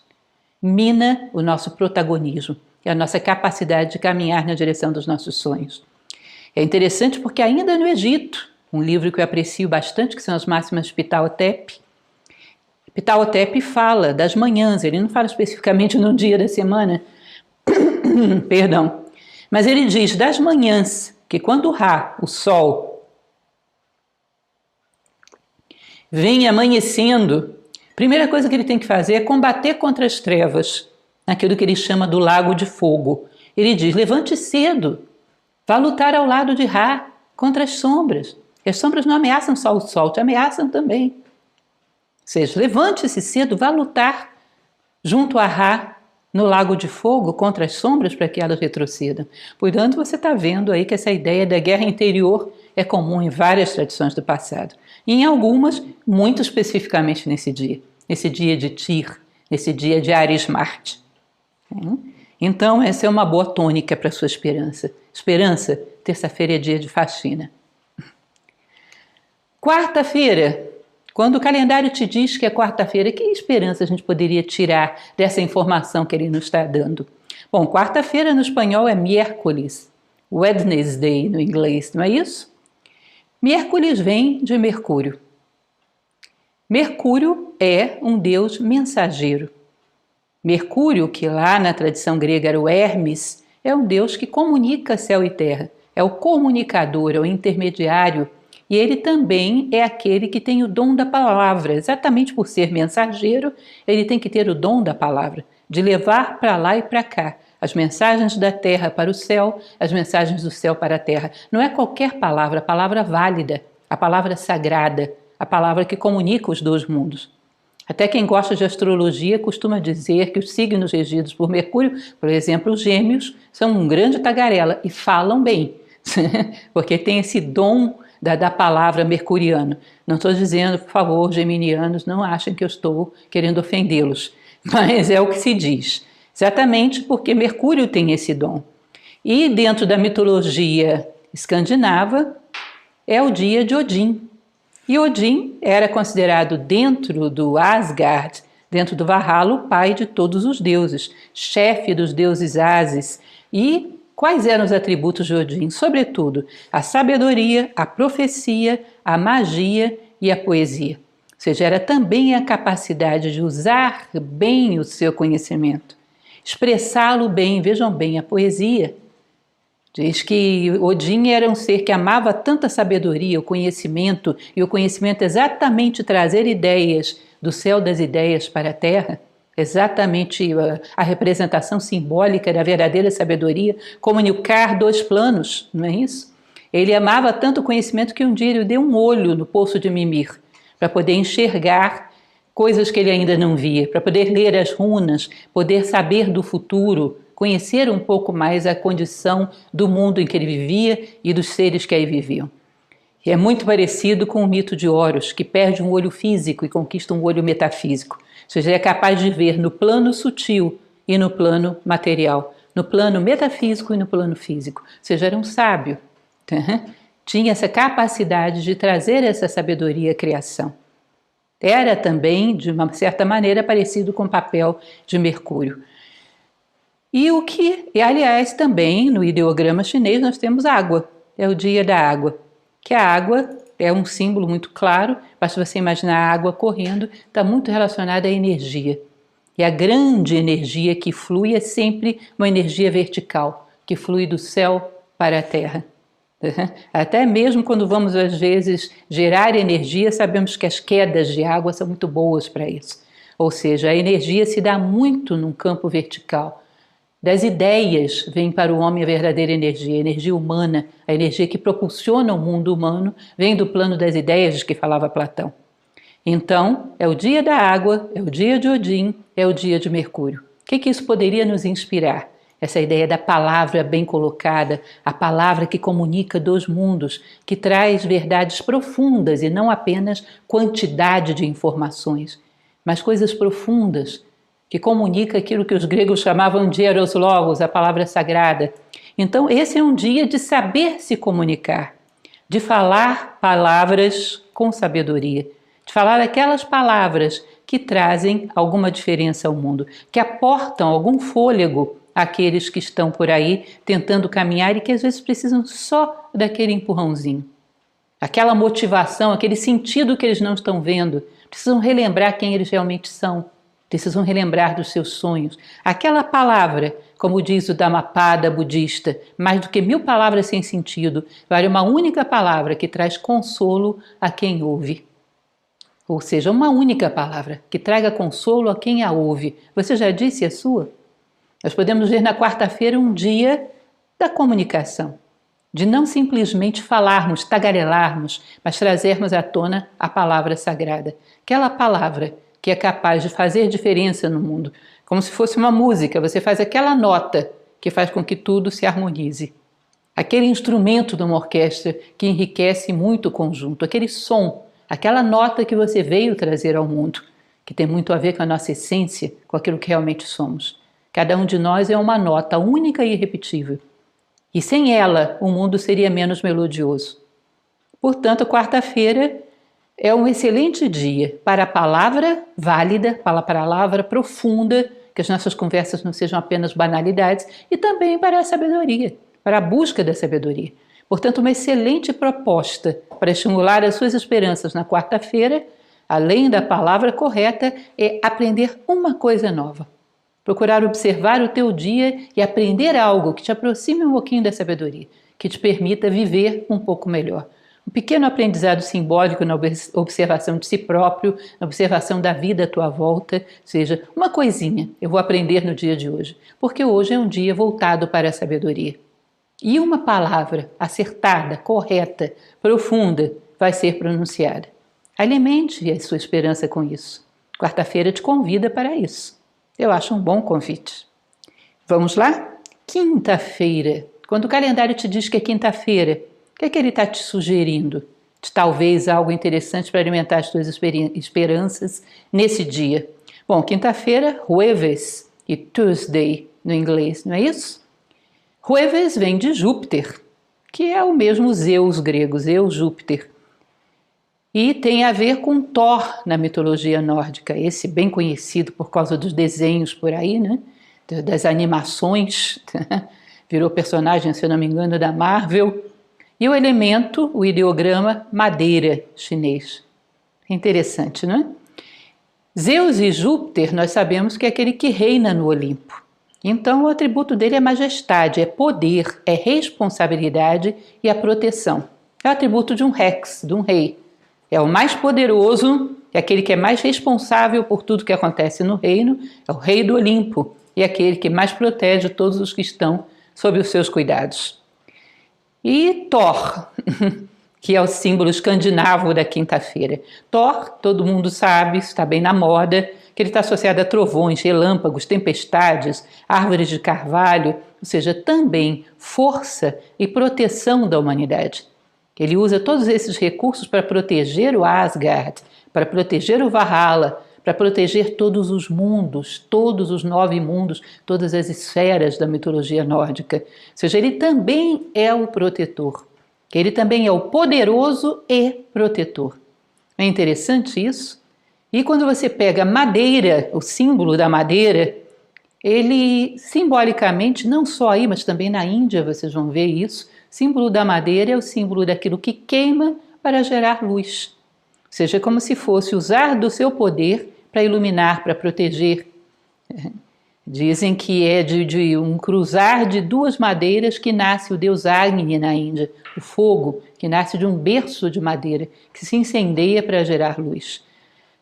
mina o nosso protagonismo e a nossa capacidade de caminhar na direção dos nossos sonhos. É interessante porque ainda no Egito, um livro que eu aprecio bastante, que são as Máximas de Ptah-hotep, Ptah-hotep fala das manhãs, ele não fala especificamente num dia da semana, perdão, mas ele diz das manhãs, que quando Ra, o sol, vem amanhecendo, a primeira coisa que ele tem que fazer é combater contra as trevas, naquilo que ele chama do lago de fogo. Ele diz, levante cedo, vá lutar ao lado de Ra contra as sombras. E as sombras não ameaçam só o sol, te ameaçam também. Ou seja, levante-se cedo, vá lutar junto a Ra no lago de fogo contra as sombras para que elas retrocedam. Portanto, você está vendo aí que essa ideia da guerra interior é comum em várias tradições do passado. E em algumas, muito especificamente nesse dia de Tyr, nesse dia de Ares Marte. Então, essa é uma boa tônica para a sua esperança. Esperança, terça-feira é dia de faxina. Quarta-feira, quando o calendário te diz que é quarta-feira, que esperança a gente poderia tirar dessa informação que ele nos está dando? Bom, quarta-feira no espanhol é miércoles, Wednesday no inglês, não é isso? Miércoles vem de Mercúrio. Mercúrio é um deus mensageiro. Mercúrio, que lá na tradição grega era o Hermes, é um deus que comunica céu e terra, é o comunicador, é o intermediário. E ele também é aquele que tem o dom da palavra. Exatamente por ser mensageiro, ele tem que ter o dom da palavra, de levar para lá e para cá as mensagens da terra para o céu, as mensagens do céu para a terra. Não é qualquer palavra, a palavra válida, a palavra sagrada, a palavra que comunica os dois mundos. Até quem gosta de astrologia costuma dizer que os signos regidos por Mercúrio, por exemplo, os Gêmeos, são um grande tagarela e falam bem, porque tem esse dom da palavra mercuriano. Não estou dizendo, por favor, geminianos, não achem que eu estou querendo ofendê-los, mas é o que se diz. Exatamente porque Mercúrio tem esse dom. E dentro da mitologia escandinava, é o dia de Odin. E Odin era considerado dentro do Asgard, dentro do Valhalla, o pai de todos os deuses, chefe dos deuses Ases. E quais eram os atributos de Odin? Sobretudo, a sabedoria, a profecia, a magia e a poesia. Ou seja, era também a capacidade de usar bem o seu conhecimento, expressá-lo bem. Vejam bem, a poesia. Diz que Odin era um ser que amava tanta sabedoria, o conhecimento, e o conhecimento exatamente trazer ideias do céu das ideias para a terra, exatamente a representação simbólica da verdadeira sabedoria, comunicar dois planos, não é isso? Ele amava tanto o conhecimento que um dia ele deu um olho no poço de Mimir, para poder enxergar coisas que ele ainda não via, para poder ler as runas, poder saber do futuro, conhecer um pouco mais a condição do mundo em que ele vivia e dos seres que aí viviam. E é muito parecido com o mito de Horus, que perde um olho físico e conquista um olho metafísico. Ou seja, ele é capaz de ver no plano sutil e no plano material, no plano metafísico e no plano físico. Ou seja, era um sábio. Tinha essa capacidade de trazer essa sabedoria à criação. Era também, de uma certa maneira, parecido com o papel de Mercúrio. E aliás, também no ideograma chinês nós temos água, é o dia da água, que a água é um símbolo muito claro, basta você imaginar a água correndo, está muito relacionada à energia. E a grande energia que flui é sempre uma energia vertical, que flui do céu para a Terra. Até mesmo quando vamos, às vezes, gerar energia, sabemos que as quedas de água são muito boas para isso. Ou seja, a energia se dá muito num campo vertical. Das ideias vem para o homem a verdadeira energia, a energia humana, a energia que propulsiona o mundo humano, vem do plano das ideias de que falava Platão. Então, é o dia da água, é o dia de Odin, é o dia de Mercúrio. O que isso poderia nos inspirar? Essa ideia da palavra bem colocada, a palavra que comunica dois mundos, que traz verdades profundas e não apenas quantidade de informações, mas coisas profundas, que comunica aquilo que os gregos chamavam de eros logos, a palavra sagrada. Então, esse é um dia de saber se comunicar, de falar palavras com sabedoria, de falar aquelas palavras que trazem alguma diferença ao mundo, que aportam algum fôlego àqueles que estão por aí tentando caminhar e que às vezes precisam só daquele empurrãozinho. Aquela motivação, aquele sentido que eles não estão vendo, precisam relembrar quem eles realmente são, precisam relembrar dos seus sonhos. Aquela palavra, como diz o Dhammapada budista, mais do que 1000 palavras sem sentido, vale uma única palavra que traz consolo a quem ouve. Ou seja, uma única palavra que traga consolo a quem a ouve. Você já disse a sua? Nós podemos ver na quarta-feira um dia da comunicação, de não simplesmente falarmos, tagarelarmos, mas trazermos à tona a palavra sagrada. Aquela palavra que é capaz de fazer diferença no mundo, como se fosse uma música, você faz aquela nota que faz com que tudo se harmonize. Aquele instrumento de uma orquestra que enriquece muito o conjunto, aquele som, aquela nota que você veio trazer ao mundo, que tem muito a ver com a nossa essência, com aquilo que realmente somos. Cada um de nós é uma nota única e irrepetível. E sem ela, o mundo seria menos melodioso. Portanto, quarta-feira é um excelente dia para a palavra válida, para a palavra profunda, que as nossas conversas não sejam apenas banalidades, e também para a sabedoria, para a busca da sabedoria. Portanto, uma excelente proposta para estimular as suas esperanças na quarta-feira, além da palavra correta, é aprender uma coisa nova. Procurar observar o teu dia e aprender algo que te aproxime um pouquinho da sabedoria, que te permita viver um pouco melhor. Um pequeno aprendizado simbólico na observação de si próprio, na observação da vida à tua volta, ou seja, uma coisinha eu vou aprender no dia de hoje, porque hoje é um dia voltado para a sabedoria. E uma palavra acertada, correta, profunda vai ser pronunciada. Alimente a sua esperança com isso. Quarta-feira te convida para isso. Eu acho um bom convite. Vamos lá? Quinta-feira. Quando o calendário te diz que é quinta-feira, o que é que ele está te sugerindo? De talvez algo interessante para alimentar as tuas esperanças nesse dia. Bom, quinta-feira, jueves e Tuesday no inglês, não é isso? Jueves vem de Júpiter, que é o mesmo Zeus grego, Zeus Júpiter. E tem a ver com Thor na mitologia nórdica, esse bem conhecido por causa dos desenhos por aí, né? Das animações, virou personagem, se eu não me engano, da Marvel. E o elemento, o ideograma, madeira chinês. Interessante, não é? Zeus e Júpiter, nós sabemos que é aquele que reina no Olimpo. Então, o atributo dele é majestade, é poder, é responsabilidade e a proteção. É o atributo de um rex, de um rei. É o mais poderoso, é aquele que é mais responsável por tudo que acontece no reino, é o rei do Olimpo, e é aquele que mais protege todos os que estão sob os seus cuidados. E Thor, que é o símbolo escandinavo da quinta-feira. Thor, todo mundo sabe, está bem na moda, que ele está associado a trovões, relâmpagos, tempestades, árvores de carvalho, ou seja, também força e proteção da humanidade. Ele usa todos esses recursos para proteger o Asgard, para proteger o Valhalla, para proteger todos os mundos, todos os 9 mundos, todas as esferas da mitologia nórdica. Ou seja, ele também é o protetor. Ele também é o poderoso e protetor. É interessante isso? E quando você pega madeira, o símbolo da madeira, ele simbolicamente, não só aí, mas também na Índia vocês vão ver isso, o símbolo da madeira é o símbolo daquilo que queima para gerar luz. Ou seja, é como se fosse usar do seu poder para iluminar, para proteger. Dizem que é de um cruzar de duas madeiras que nasce o deus Agni na Índia, o fogo, que nasce de um berço de madeira, que se incendeia para gerar luz.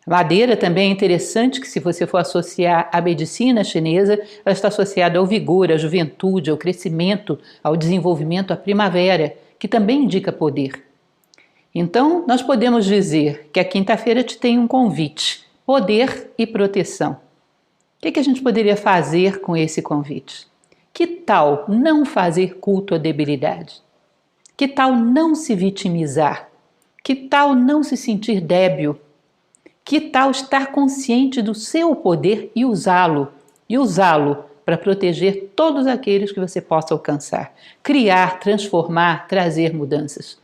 A madeira também é interessante que, se você for associar à medicina chinesa, ela está associada ao vigor, à juventude, ao crescimento, ao desenvolvimento, à primavera, que também indica poder. Então, nós podemos dizer que a quinta-feira te tem um convite: poder e proteção. O que a gente poderia fazer com esse convite? Que tal não fazer culto à debilidade? Que tal não se vitimizar? Que tal não se sentir débil? Que tal estar consciente do seu poder e usá-lo? E usá-lo para proteger todos aqueles que você possa alcançar. Criar, transformar, trazer mudanças.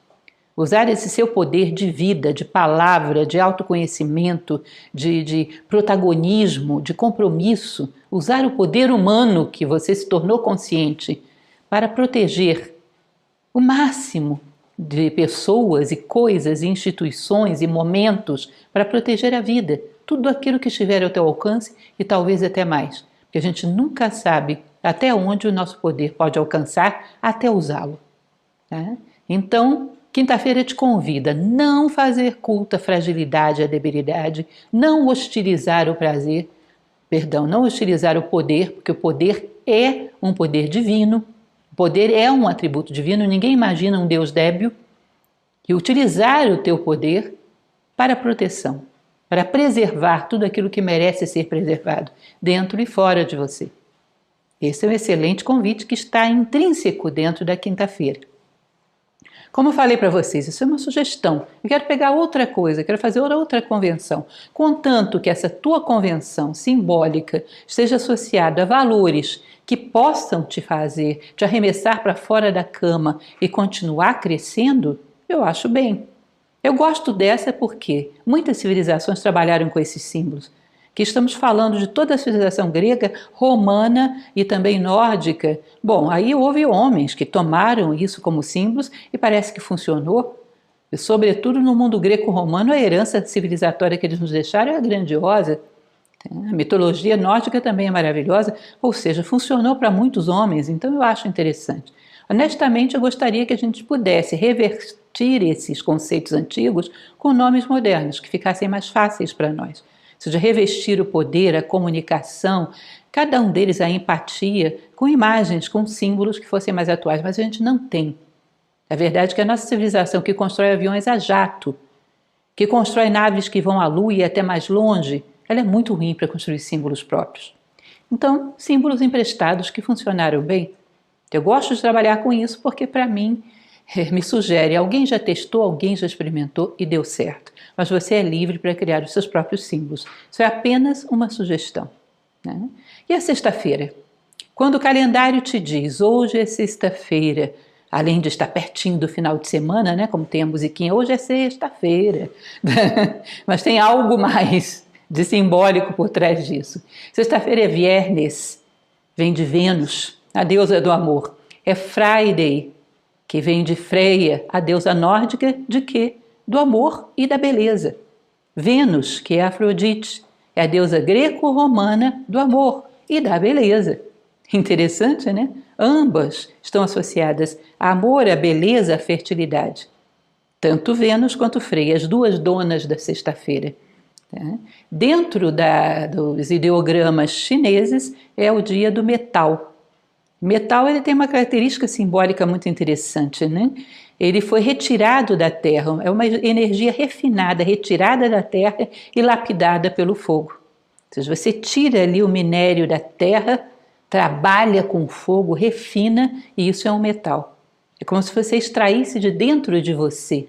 Usar esse seu poder de vida, de palavra, de autoconhecimento, de protagonismo, de compromisso. Usar o poder humano que você se tornou consciente para proteger o máximo de pessoas e coisas, e instituições e momentos, para proteger a vida, tudo aquilo que estiver ao teu alcance e talvez até mais, porque a gente nunca sabe até onde o nosso poder pode alcançar até usá-lo. Tá? Então, quinta-feira te convida a não fazer culto à fragilidade, à debilidade, não hostilizar o prazer, não hostilizar o poder, porque o poder é um poder divino. O poder é um atributo divino, ninguém imagina um Deus débil. E utilizar o teu poder para proteção, para preservar tudo aquilo que merece ser preservado, dentro e fora de você. Esse é um excelente convite que está intrínseco dentro da quinta-feira. Como eu falei para vocês, isso é uma sugestão. Eu quero pegar outra coisa, quero fazer outra convenção. Contanto que essa tua convenção simbólica esteja associada a valores que possam te fazer, te arremessar para fora da cama e continuar crescendo, eu acho bem. Eu gosto dessa porque muitas civilizações trabalharam com esses símbolos. Que estamos falando de toda a civilização grega, romana e também nórdica. Bom, aí houve homens que tomaram isso como símbolos e parece que funcionou. E, sobretudo no mundo greco-romano, a herança civilizatória que eles nos deixaram é grandiosa. A mitologia nórdica também é maravilhosa, ou seja, funcionou para muitos homens, então eu acho interessante. Honestamente, eu gostaria que a gente pudesse revertir esses conceitos antigos com nomes modernos, que ficassem mais fáceis para nós. Ou seja, revestir o poder, a comunicação, cada um deles a empatia, com imagens, com símbolos que fossem mais atuais, mas a gente não tem. A verdade é que a nossa civilização que constrói aviões a jato, que constrói naves que vão à Lua e até mais longe, ela é muito ruim para construir símbolos próprios. Então, símbolos emprestados que funcionaram bem. Eu gosto de trabalhar com isso porque, para mim, me sugere, alguém já testou, alguém já experimentou e deu certo. Mas você é livre para criar os seus próprios símbolos. Isso é apenas uma sugestão. Né? E a sexta-feira? Quando o calendário te diz, hoje é sexta-feira, além de estar pertinho do final de semana, né, como tem a musiquinha, hoje é sexta-feira, mas tem algo mais de simbólico por trás disso. Sexta-feira é viernes, vem de Vênus, a deusa do amor. É Friday, que vem de Freia, a deusa nórdica de quê? Do amor e da beleza. Vênus, que é Afrodite, é a deusa greco-romana do amor e da beleza. Interessante, né? Ambas estão associadas a amor, a beleza, a fertilidade. Tanto Vênus quanto Freia, as duas donas da sexta-feira. Dentro dos ideogramas chineses é o dia do metal. Metal ele tem uma característica simbólica muito interessante, né? Ele foi retirado da terra, é uma energia refinada, retirada da terra e lapidada pelo fogo. Ou seja, você tira ali o minério da terra, trabalha com fogo, refina e isso é um metal. É como se você extraísse de dentro de você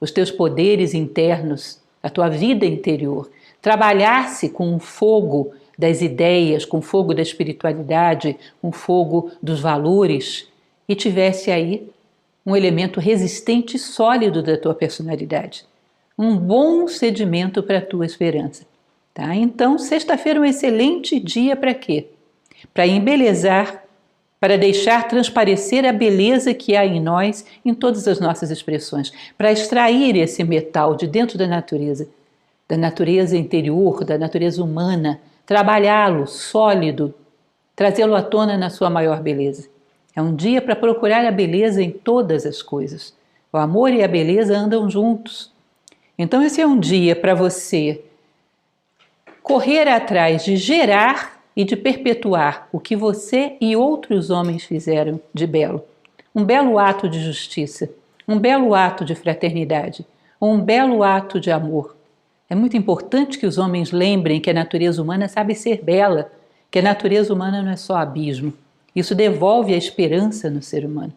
os teus poderes internos, a tua vida interior, trabalhasse com o fogo das ideias, com o fogo da espiritualidade, com o fogo dos valores e tivesse aí um elemento resistente e sólido da tua personalidade. Um bom sedimento para a tua esperança. Tá? Então, sexta-feira é um excelente dia para quê? Para embelezar, para deixar transparecer a beleza que há em nós, em todas as nossas expressões, para extrair esse metal de dentro da natureza interior, da natureza humana, trabalhá-lo sólido, trazê-lo à tona na sua maior beleza. É um dia para procurar a beleza em todas as coisas. O amor e a beleza andam juntos. Então esse é um dia para você correr atrás de gerar e de perpetuar o que você e outros homens fizeram de belo. Um belo ato de justiça, um belo ato de fraternidade, um belo ato de amor. É muito importante que os homens lembrem que a natureza humana sabe ser bela, que a natureza humana não é só abismo. Isso devolve a esperança no ser humano.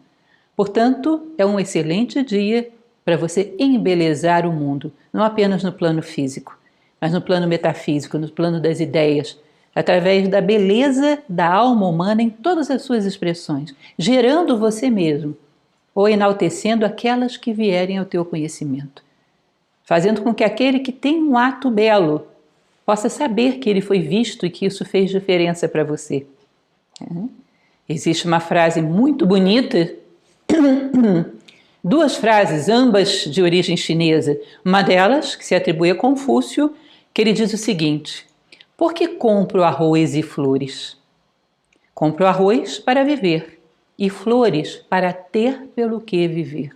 Portanto, é um excelente dia para você embelezar o mundo, não apenas no plano físico, mas no plano metafísico, no plano das ideias, através da beleza da alma humana em todas as suas expressões, gerando você mesmo, ou enaltecendo aquelas que vierem ao teu conhecimento, fazendo com que aquele que tem um ato belo possa saber que ele foi visto e que isso fez diferença para você. Existe uma frase muito bonita, duas frases, ambas de origem chinesa. Uma delas, que se atribui a Confúcio, que ele diz o seguinte: por que compro arroz e flores? Compro arroz para viver e flores para ter pelo que viver.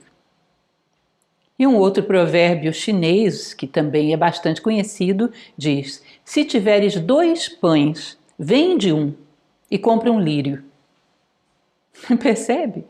E um outro provérbio chinês, que também é bastante conhecido, diz: se tiveres 2 pães, vende um e compra um lírio. Percebe?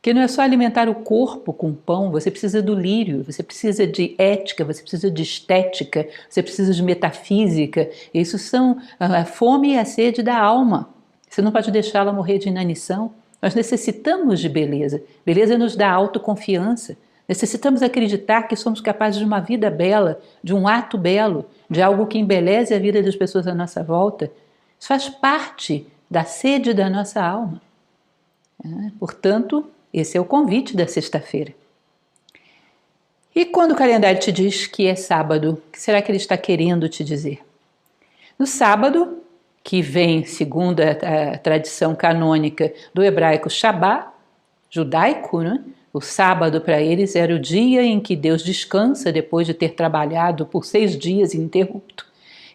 Que não é só alimentar o corpo com pão, você precisa do lírio, você precisa de ética, você precisa de estética, você precisa de metafísica. Isso são a fome e a sede da alma. Você não pode deixá-la morrer de inanição. Nós necessitamos de beleza. Beleza nos dá autoconfiança. Necessitamos acreditar que somos capazes de uma vida bela, de um ato belo, de algo que embeleze a vida das pessoas à nossa volta. Isso faz parte da sede da nossa alma. Portanto, esse é o convite da sexta-feira. E quando o calendário te diz que é sábado, o que será que ele está querendo te dizer? No sábado, que vem, segundo a tradição canônica do hebraico Shabbat, judaico, né? O sábado para eles era o dia em que Deus descansa depois de ter trabalhado por 6 dias ininterrupto.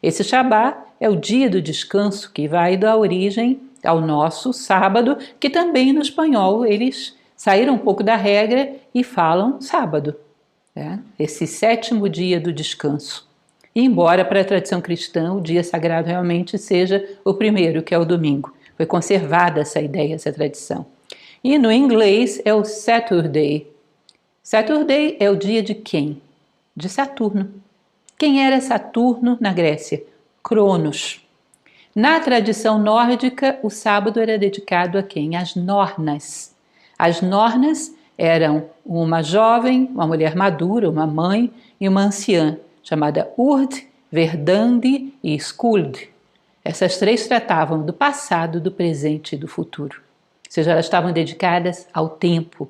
Esse Shabbat é o dia do descanso que vai dar origem ao nosso sábado, que também no espanhol eles saíram um pouco da regra e falam sábado, esse 7º dia do descanso. E embora para a tradição cristã o dia sagrado realmente seja o primeiro, que é o domingo. Foi conservada essa ideia, essa tradição. E no inglês é o Saturday. Saturday é o dia de quem? De Saturno. Quem era Saturno na Grécia? Cronos. Na tradição nórdica, o sábado era dedicado a quem? Às Nornas. As Nornas eram uma jovem, uma mulher madura, uma mãe e uma anciã, chamada Urd, Verdandi e Skuld. Essas 3 tratavam do passado, do presente e do futuro. Ou seja, elas estavam dedicadas ao tempo.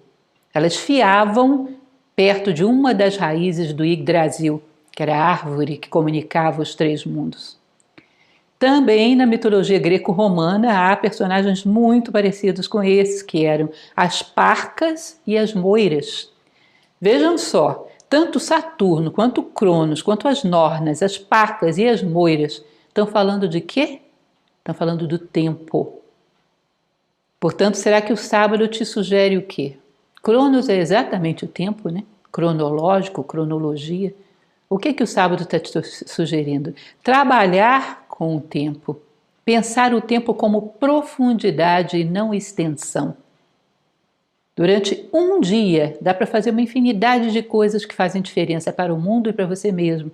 Elas fiavam perto de uma das raízes do Yggdrasil, que era a árvore que comunicava os 3 mundos. Também na mitologia greco-romana há personagens muito parecidos com esses, que eram as Parcas e as Moiras. Vejam só, tanto Saturno, quanto Cronos, quanto as Nornas, as Parcas e as Moiras estão falando de quê? Estão falando do tempo. Portanto, será que o sábado te sugere o quê? Cronos é exatamente o tempo, né? Cronológico, cronologia. O que o sábado está te sugerindo? Trabalhar com o tempo. Pensar o tempo como profundidade e não extensão. Durante um dia, dá para fazer uma infinidade de coisas que fazem diferença para o mundo e para você mesmo.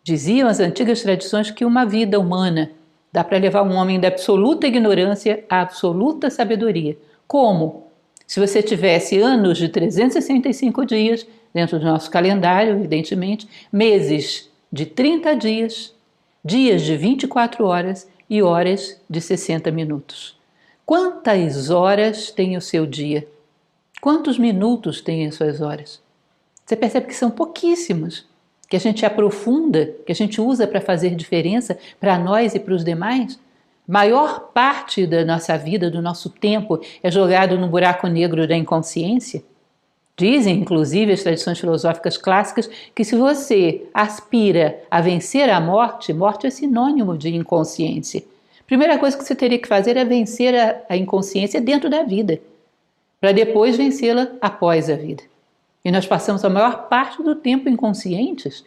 Diziam as antigas tradições que uma vida humana dá para levar um homem da absoluta ignorância à absoluta sabedoria. Como? Se você tivesse anos de 365 dias, dentro do nosso calendário, evidentemente, meses de 30 dias, dias de 24 horas e horas de 60 minutos. Quantas horas tem o seu dia? Quantos minutos tem as suas horas? Você percebe que são pouquíssimos, que a gente aprofunda, que a gente usa para fazer diferença para nós e para os demais. Maior parte da nossa vida, do nosso tempo, é jogado no buraco negro da inconsciência. Dizem, inclusive, as tradições filosóficas clássicas, que se você aspira a vencer a morte, morte é sinônimo de inconsciência. Primeira coisa que você teria que fazer é vencer a inconsciência dentro da vida, para depois vencê-la após a vida. E nós passamos a maior parte do tempo inconscientes.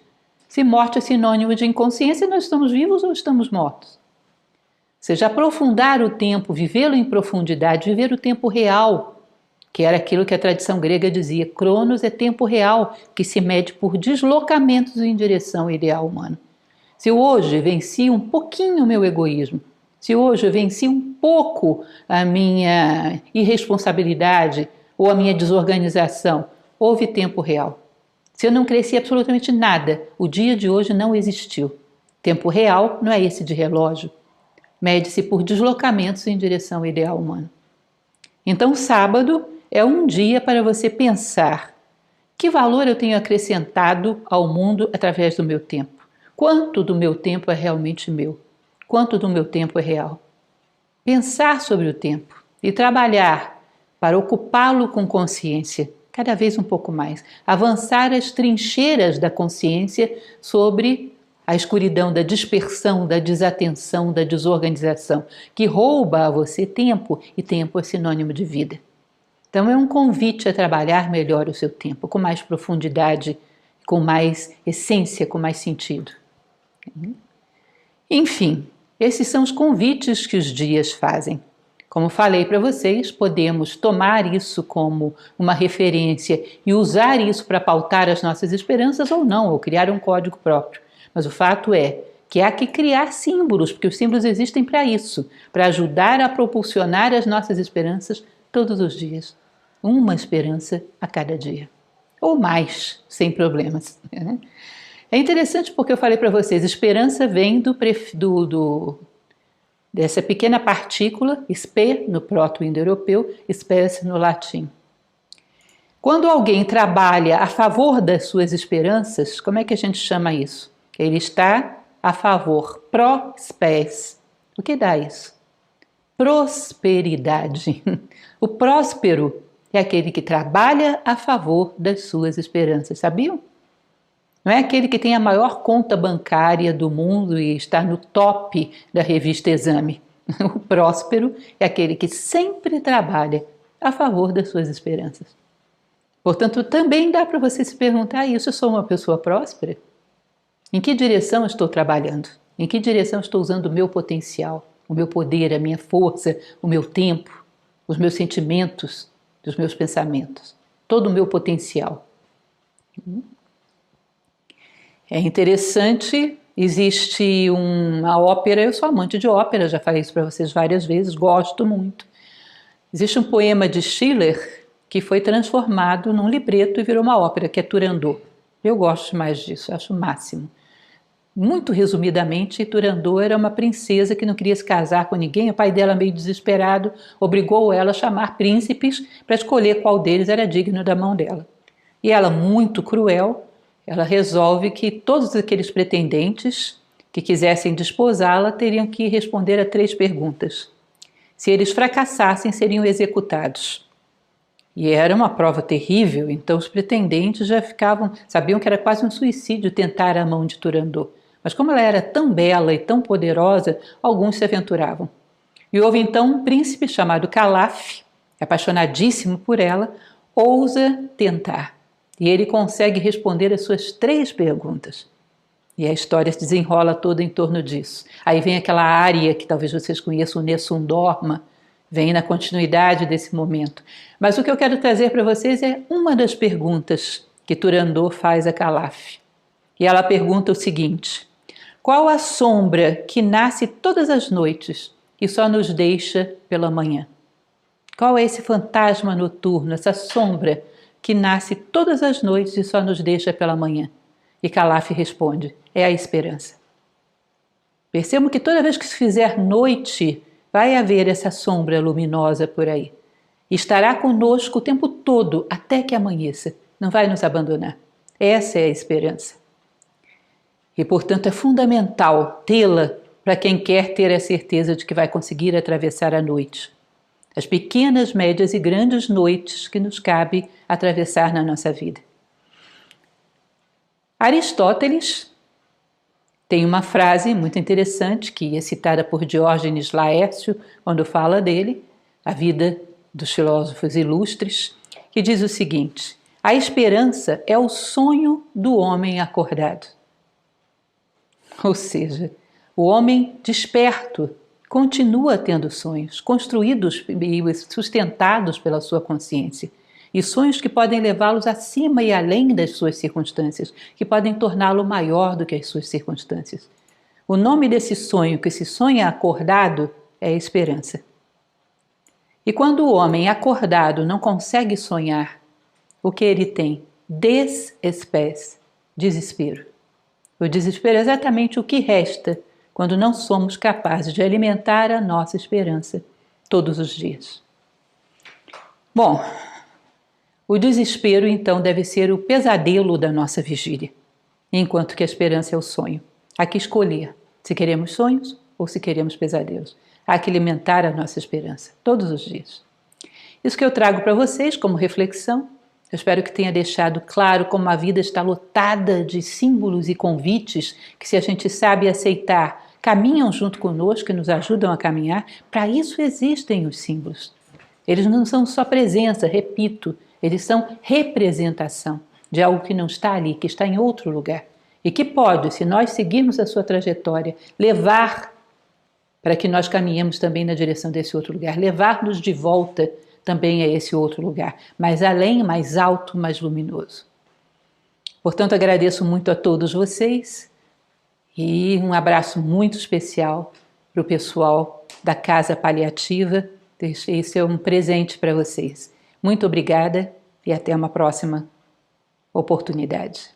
Se morte é sinônimo de inconsciência, nós estamos vivos ou estamos mortos? Ou seja, aprofundar o tempo, vivê-lo em profundidade, viver o tempo real, que era aquilo que a tradição grega dizia, Cronos é tempo real, que se mede por deslocamentos em direção ao ideal humano. Se hoje venci um pouquinho o meu egoísmo, se hoje eu venci um pouco a minha irresponsabilidade ou a minha desorganização, houve tempo real. Se eu não cresci absolutamente nada, o dia de hoje não existiu. Tempo real não é esse de relógio. Mede-se por deslocamentos em direção ao ideal humano. Então, sábado é um dia para você pensar: que valor eu tenho acrescentado ao mundo através do meu tempo? Quanto do meu tempo é realmente meu? Quanto do meu tempo é real? Pensar sobre o tempo e trabalhar para ocupá-lo com consciência, cada vez um pouco mais. Avançar as trincheiras da consciência sobre a escuridão da dispersão, da desatenção, da desorganização, que rouba a você tempo, e tempo é sinônimo de vida. Então é um convite a trabalhar melhor o seu tempo, com mais profundidade, com mais essência, com mais sentido. Enfim, esses são os convites que os dias fazem. Como falei para vocês, podemos tomar isso como uma referência e usar isso para pautar as nossas esperanças ou não, ou criar um código próprio. Mas o fato é que há que criar símbolos, porque os símbolos existem para isso, para ajudar a propulsionar as nossas esperanças todos os dias. Uma esperança a cada dia. Ou mais, sem problemas. É interessante porque eu falei para vocês, esperança vem dessa pequena partícula, spe, no proto-indo-europeu, spes no latim. Quando alguém trabalha a favor das suas esperanças, como é que a gente chama isso? Ele está a favor, pró-spes. O que dá isso? Prosperidade. O próspero é aquele que trabalha a favor das suas esperanças, sabiam? Não é aquele que tem a maior conta bancária do mundo e está no top da revista Exame. O próspero é aquele que sempre trabalha a favor das suas esperanças. Portanto, também dá para você se perguntar isso: eu sou uma pessoa próspera? Em que direção estou trabalhando? Em que direção estou usando o meu potencial, o meu poder, a minha força, o meu tempo, os meus sentimentos, os meus pensamentos, todo o meu potencial? É interessante, existe uma ópera, eu sou amante de ópera, já falei isso para vocês várias vezes, gosto muito. Existe um poema de Schiller que foi transformado num libreto e virou uma ópera, que é Turandot. Eu gosto mais disso, acho o máximo. Muito resumidamente, Turandot era uma princesa que não queria se casar com ninguém, o pai dela, meio desesperado, obrigou ela a chamar príncipes para escolher qual deles era digno da mão dela. E ela, muito cruel, ela resolve que todos aqueles pretendentes que quisessem desposá-la teriam que responder a 3 perguntas. Se eles fracassassem, seriam executados. E era uma prova terrível, então os pretendentes já sabiam que era quase um suicídio tentar a mão de Turandot. Mas como ela era tão bela e tão poderosa, alguns se aventuravam. E houve então um príncipe chamado Calaf, apaixonadíssimo por ela, ousa tentar. E ele consegue responder as suas 3 perguntas. E a história se desenrola toda em torno disso. Aí vem aquela área que talvez vocês conheçam, o Nessun Dorma, vem na continuidade desse momento. Mas o que eu quero trazer para vocês é uma das perguntas que Turandot faz a Calaf. E ela pergunta o seguinte: qual a sombra que nasce todas as noites e só nos deixa pela manhã? Qual é esse fantasma noturno, essa sombra que nasce todas as noites e só nos deixa pela manhã? E Calaf responde: é a esperança. Percebam que toda vez que se fizer noite, vai haver essa sombra luminosa por aí. Estará conosco o tempo todo, até que amanheça. Não vai nos abandonar. Essa é a esperança. E, portanto, é fundamental tê-la para quem quer ter a certeza de que vai conseguir atravessar a noite. As pequenas, médias e grandes noites que nos cabe atravessar na nossa vida. Aristóteles Tem uma frase muito interessante que é citada por Diógenes Laércio quando fala dele, a vida dos filósofos ilustres, que diz o seguinte: a esperança é o sonho do homem acordado. Ou seja, o homem desperto continua tendo sonhos, construídos e sustentados pela sua consciência, e sonhos que podem levá-los acima e além das suas circunstâncias, que podem torná-lo maior do que as suas circunstâncias. O nome desse sonho, que se sonha acordado, é esperança. E quando o homem acordado não consegue sonhar, o que ele tem? Desespécie, desespero. O desespero é exatamente o que resta quando não somos capazes de alimentar a nossa esperança todos os dias. Bom, o desespero então deve ser o pesadelo da nossa vigília, enquanto que a esperança é o sonho. Há que escolher se queremos sonhos ou se queremos pesadelos. Há que alimentar a nossa esperança todos os dias. Isso que eu trago para vocês como reflexão. Eu espero que tenha deixado claro como a vida está lotada de símbolos e convites que, se a gente sabe aceitar, caminham junto conosco e nos ajudam a caminhar. Para isso existem os símbolos. Eles não são só presença, repito, eles são representação de algo que não está ali, que está em outro lugar. E que pode, se nós seguirmos a sua trajetória, levar para que nós caminhemos também na direção desse outro lugar, levar-nos de volta também a esse outro lugar, mais além, mais alto, mais luminoso. Portanto, agradeço muito a todos vocês e um abraço muito especial para o pessoal da Casa Paliativa. Esse é um presente para vocês. Muito obrigada e até uma próxima oportunidade.